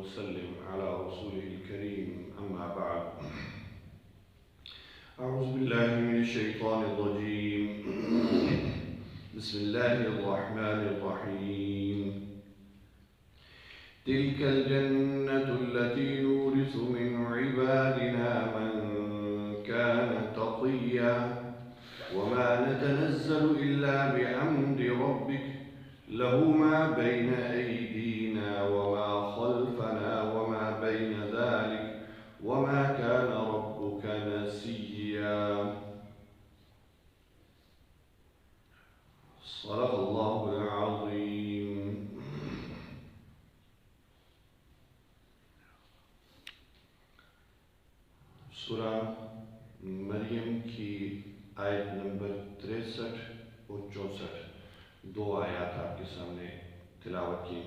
وسلم على رسوله الكريم أما بعد أعوذ بالله من الشيطان الرجيم بسم الله الرحمن الرحيم تلك الجنة التي نورث من عبادنا من كان تقيا وما نتنزل إلا بأمر ربك له ما بين أيدينا وما خلفنا وما بين ذلك وما كان ربك نسيا صدق الله العظيم. سورہ مریم کی آیت نمبر 63 اور 64 دو آیات آپ کے سامنے تلاوت کی.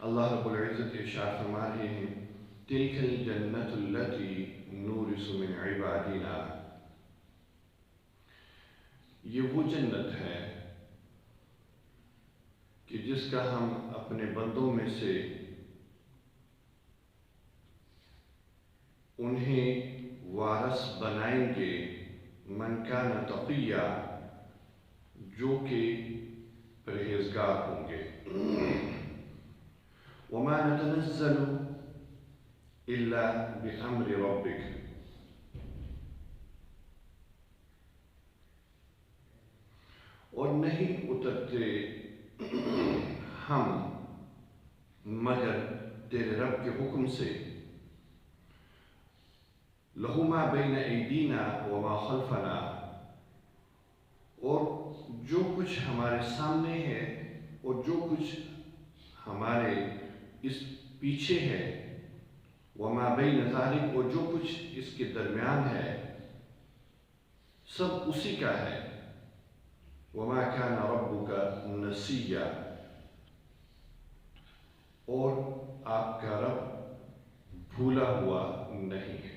اللہ رب العزت ارشاد فرما رہے ہیں تلک الجنت التی نورث من عبادنا، یہ وہ جنت ہے کہ جس کا ہم اپنے بندوں میں سے انہیں وارث بنائیں گے، من کان تقیا، جو کہ پرہیزگار ہوں گے. وما نتنزل الا بامر ربک، اور نہیں اترتے ہم مگر تیرے رب کے حکم سے. لہ ما بین ایدینا وما خلفنا، اور جو کچھ ہمارے سامنے ہے اور جو کچھ ہمارے اس پیچھے ہے، وما بین ذالک، اور جو کچھ اس کے درمیان ہے، سب اسی کا ہے. وما کان ربک نسیا، اور آپ کا رب بھولا ہوا نہیں ہے.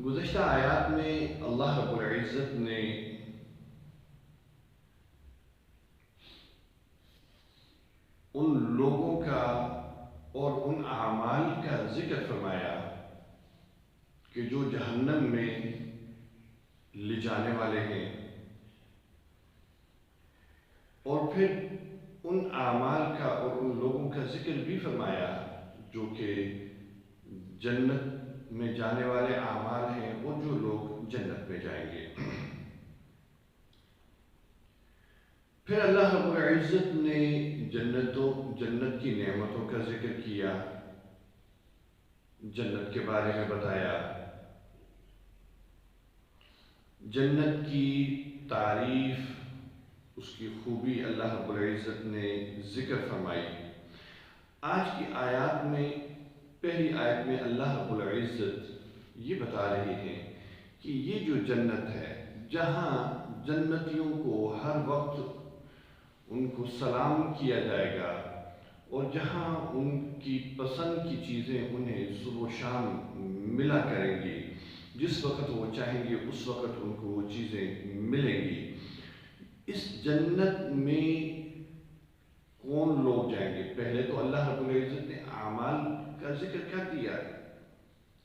گزشتہ آیات میں اللہ رب العزت نے ان لوگوں کا اور ان اعمال کا ذکر فرمایا کہ جو جہنم میں لے جانے والے ہیں، اور پھر ان اعمال کا اور ان لوگوں کا ذکر بھی فرمایا جو کہ جنت میں جانے والے اعمال ہیں اور جو لوگ جنت میں جائیں گے. پھر اللہ رب العزت نے جنت کی نعمتوں کا ذکر کیا، جنت کے بارے میں بتایا، جنت کی تعریف، اس کی خوبی اللہ رب العزت نے ذکر فرمائی. آج کی آیات میں، پہلی آیت میں اللہ رب العزت یہ بتا رہے ہیں کہ یہ جو جنت ہے، جہاں جنتیوں کو ہر وقت ان کو سلام کیا جائے گا، اور جہاں ان کی پسند کی چیزیں انہیں صبح و شام ملا کریں گی، جس وقت وہ چاہیں گے اس وقت ان کو وہ چیزیں ملیں گی. اس جنت میں کون لوگ جائیں گے؟ پہلے تو اللہ رب العزت نے اعمال کا ذکر کر دیا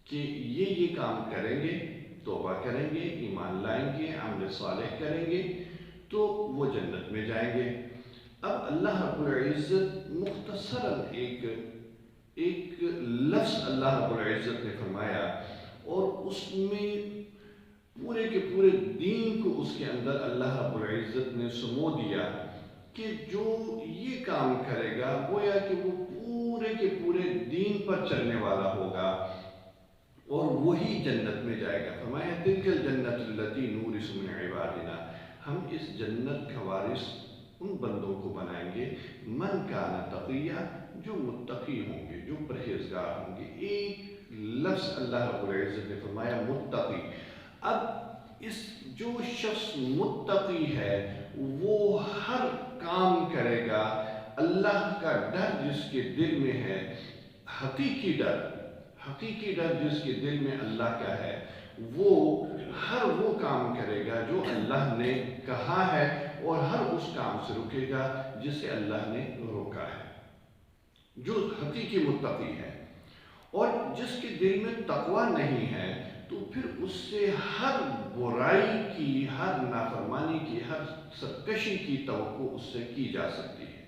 کہ یہ کام کریں گے، توبہ کریں گے، ایمان لائیں گے، عمل صالح کریں گے تو وہ جنت میں جائیں گے. اب اللہ رب العزت مختصراً ایک لفظ اللہ رب العزت نے فرمایا، اور اس میں پورے کے پورے دین کو اس کے اندر اللہ رب العزت نے سمو دیا کہ جو یہ کام کرے گا گویا کہ وہ پورے کے پورے دین پر چلنے والا ہوگا اور وہی جنت میں جائے گا. فرمایا تلک الجنت التی نورث من عبادنا، ہم اس جنت کا وارث ان بندوں کو بنائیں گے من کان تقیا، جو متقی ہوں گے، جو پرہیزگار ہوں گے. ایک لفظ اللہ رب العزت نے فرمایا متقی. اب اس جو شخص متقی ہے وہ ہر کام کرے گا، اللہ کا ڈر جس کے دل میں ہے، حقیقی ڈر جس کے دل میں اللہ کا ہے، وہ ہر وہ کام کرے گا جو اللہ نے کہا ہے اور ہر اس کام سے رکے گا جسے اللہ نے روکا ہے، جو حقیقی متقی ہے۔ اور جس کے دل میں تقوی نہیں ہے تو پھر اس سے ہر برائی کی، ہر نافرمانی کی، ہر سرکشی کی توقع اس سے کی جا سکتی ہے۔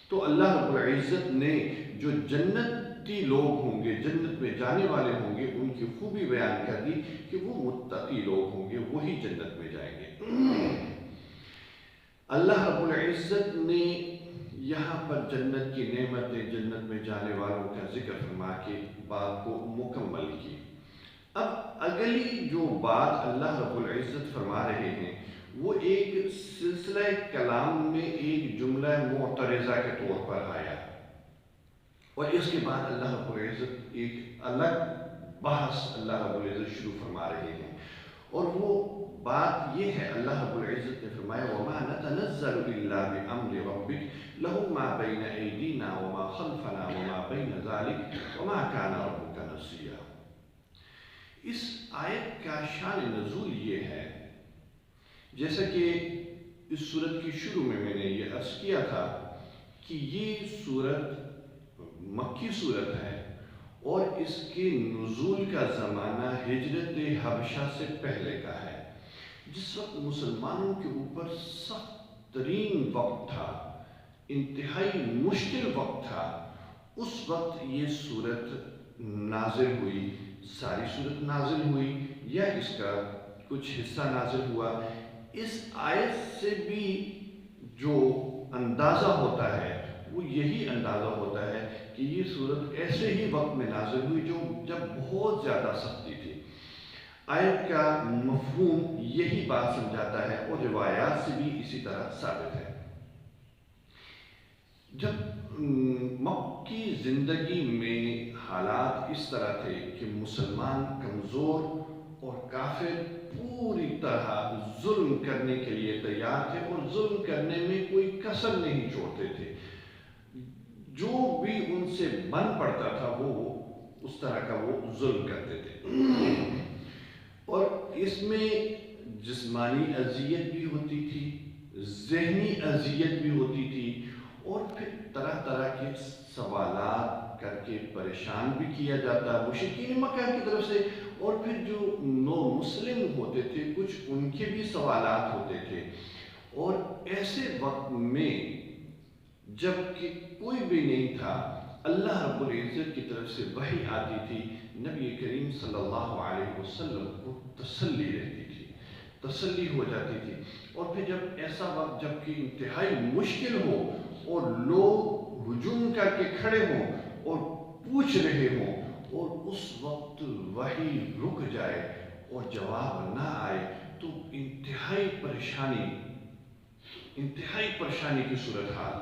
تو اللہ رب العزت نے جو جنتی لوگ ہوں گے، جنت میں جانے والے ہوں گے، ان کی خوبی بیان کر دی کہ وہ متقی لوگ ہوں گے، وہی جنت میں جائیں گے۔ اللہ رب العزت نے یہاں پر جنت کی نعمتیں، جنت میں جانے والوں کا ذکر فرما کے بات کو مکمل کی۔ اب اگلی جو بات اللہ رب العزت فرما رہے ہیں وہ ایک سلسلہ کلام میں ایک جملہ معترضہ کے طور پر آیا، اور اس کے بعد اللہ رب العزت ایک الگ بحث اللہ رب العزت شروع فرما رہے ہیں، اور وہ بات یہ ہے، اللہ رب العزت نے فرمایا وَمَا نَتَنَزَّلُ إِلَّا بِأَمْرِ رَبِّكَ لَهُ مَا بَيْنَ أَيْدِينَا وَمَا خَلْفَنَا وَمَا بَيْنَ ذَلِكَ وَمَا كَانَ رَبُّكَ نَسِيًّا۔ اس آیت کا شان نزول یہ ہے، جیسا کہ اس سورت کی شروع میں نے یہ عرض کیا تھا کہ یہ سورت مکی سورت ہے، اور اس کے نزول کا زمانہ ہجرت حبشہ سے پہلے کا ہے، جس وقت مسلمانوں کے اوپر سخت ترین وقت تھا، انتہائی مشکل وقت تھا۔ اس وقت یہ سورت نازل ہوئی، ساری سورت نازل ہوئی یا اس کا کچھ حصہ نازل ہوا۔ اس آیت سے بھی جو اندازہ ہوتا ہے وہ یہی اندازہ ہوتا ہے کہ یہ سورت ایسے ہی وقت میں نازل ہوئی جب بہت زیادہ سختی تھی۔ آیت کا مفہوم یہی بات سمجھاتا ہے، اور روایات سے بھی اسی طرح ثابت ہے۔ جب مکی زندگی میں حالات اس طرح تھے کہ مسلمان کمزور اور کافر پوری طرح ظلم کرنے کے لیے تیار تھے، اور ظلم کرنے میں کوئی کسر نہیں چھوڑتے تھے، جو بھی ان سے بن پڑتا تھا وہ اس طرح کا وہ ظلم کرتے تھے، اور اس میں جسمانی اذیت بھی ہوتی تھی، ذہنی اذیت بھی ہوتی تھی، اور پھر طرح طرح کے سوالات کر کے پریشان بھی کیا جاتا مشرکین مکہ کی طرف سے، اور پھر جو نو مسلم ہوتے تھے کچھ ان کے بھی سوالات ہوتے تھے۔ اور ایسے وقت میں جب کہ کوئی بھی نہیں تھا، اللہ رب العزت کی طرف سے وحی آتی تھی، نبی کریم صلی اللہ علیہ وسلم کو تسلی رہتی تھی، تسلی ہو جاتی تھی۔ اور پھر جب ایسا وقت جب کہ انتہائی مشکل ہو اور لوگ ہجوم کر کے کھڑے ہوں اور پوچھ رہے ہوں، اور اس وقت وحی رک جائے اور جواب نہ آئے، تو انتہائی پریشانی کی صورتحال،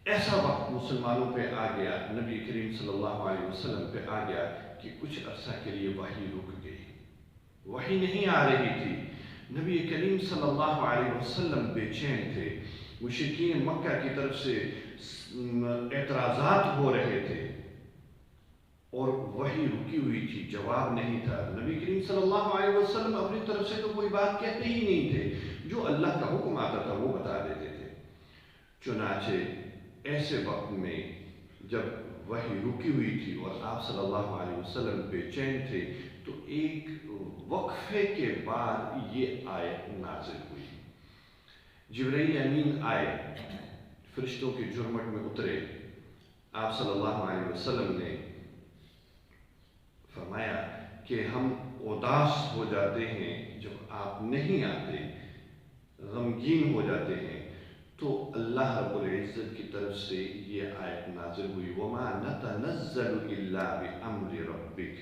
ایسا وقت مسلمانوں پہ آ گیا، نبی کریم صلی اللہ علیہ وسلم پہ آ گیا کہ کچھ عرصہ کے لیے وحی رک گئی، وحی نہیں آ رہی تھی۔ نبی کریم صلی اللہ علیہ وسلم بے چین تھے، مشرکین مکہ کی طرف سے اعتراضات ہو رہے تھے، اور وحی رکی ہوئی تھی، جواب نہیں تھا۔ نبی کریم صلی اللہ علیہ وسلم اپنی طرف سے تو کوئی بات کہتے ہی نہیں تھے، جو اللہ کا حکم آتا تھا وہ بتا دیتے تھے۔ چنانچہ ایسے وقت میں جب وحی رکی ہوئی تھی اور آپ صلی اللہ علیہ وسلم بے چین تھے، تو ایک وقفے کے بعد یہ آیت نازل ہوئی۔ جبرائیل امین آئے، فرشتوں کے جھرمٹ میں اترے، آپ صلی اللہ علیہ وسلم نے فرمایا کہ ہم اداس ہو جاتے ہیں جب آپ نہیں آتے، غمگین ہو جاتے ہیں۔ تو اللہ رب العزت کی طرف سے یہ آیت نازل ہوئی وَمَا نَتَنَزَّلُ إِلَّا بِأَمْرِ رَبِّكَ،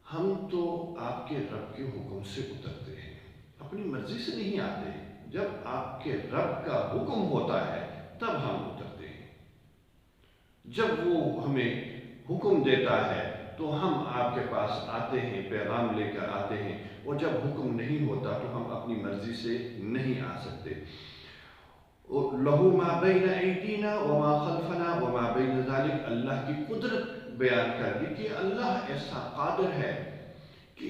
ہم تو آپ کے رب کے حکم سے اترتے ہیں، اپنی مرضی سے نہیں آتے، جب آپ کے رب کا حکم ہوتا ہے تب ہم اترتے ہیں، جب وہ ہمیں حکم دیتا ہے تو ہم آپ کے پاس آتے ہیں، پیغام لے کر آتے ہیں، اور جب حکم نہیں ہوتا تو ہم اپنی مرضی سے نہیں آ سکتے۔ لَهُ مَا بَيْنَ أَيْدِينَا وَمَا خَلْفَنَا وَمَا بَيْنَ ذَلِكَ، اللہ کی قدرت بیان کر دی کہ اللہ ایسا قادر ہے کہ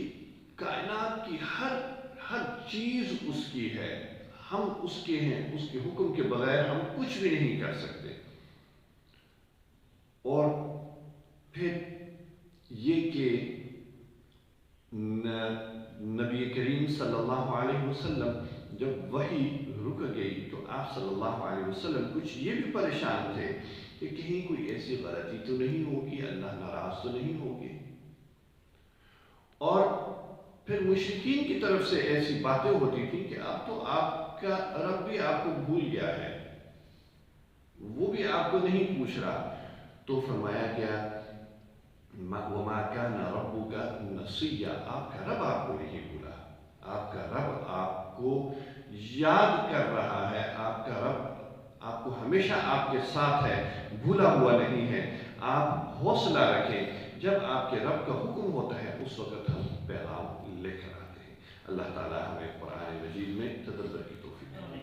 کائنات کی ہر چیز اس کی ہے، ہم اس کے ہیں، اس کے حکم کے بغیر ہم کچھ بھی نہیں کر سکتے۔ اور پھر یہ کہ نبی کریم صلی اللہ علیہ وسلم جب وحی رک گئی تو آپ صلی اللہ علیہ وسلم کچھ یہ بھی پریشان تھے کہ کہیں کوئی ایسی غلطی تو نہیں ہوگی، اللہ ناراض تو نہیں ہوگی۔ اور پھر مشرکین کی طرف سے ایسی باتیں ہوتی تھیں کہ اب تو آپ کا رب بھی آپ کو بھول گیا ہے، وہ بھی آپ کو نہیں پوچھ رہا۔ تو فرمایا گیا وَمَا كَانَ رَبُّكَ نَسِيًّا، آپ کا رب آپ کو نہیں بھولا، آپ کا رب آپ کو یاد کر رہا ہے، آپ کا رب آپ کو ہمیشہ آپ کے ساتھ ہے، بھولا ہوا نہیں ہے۔ آپ حوصلہ رکھیں، جب آپ کے رب کا حکم ہوتا ہے اس وقت ہم پیغام لے کر آتے ہیں۔ اللہ تعالیٰ ہمیں قرآن مجید میں تدبر کی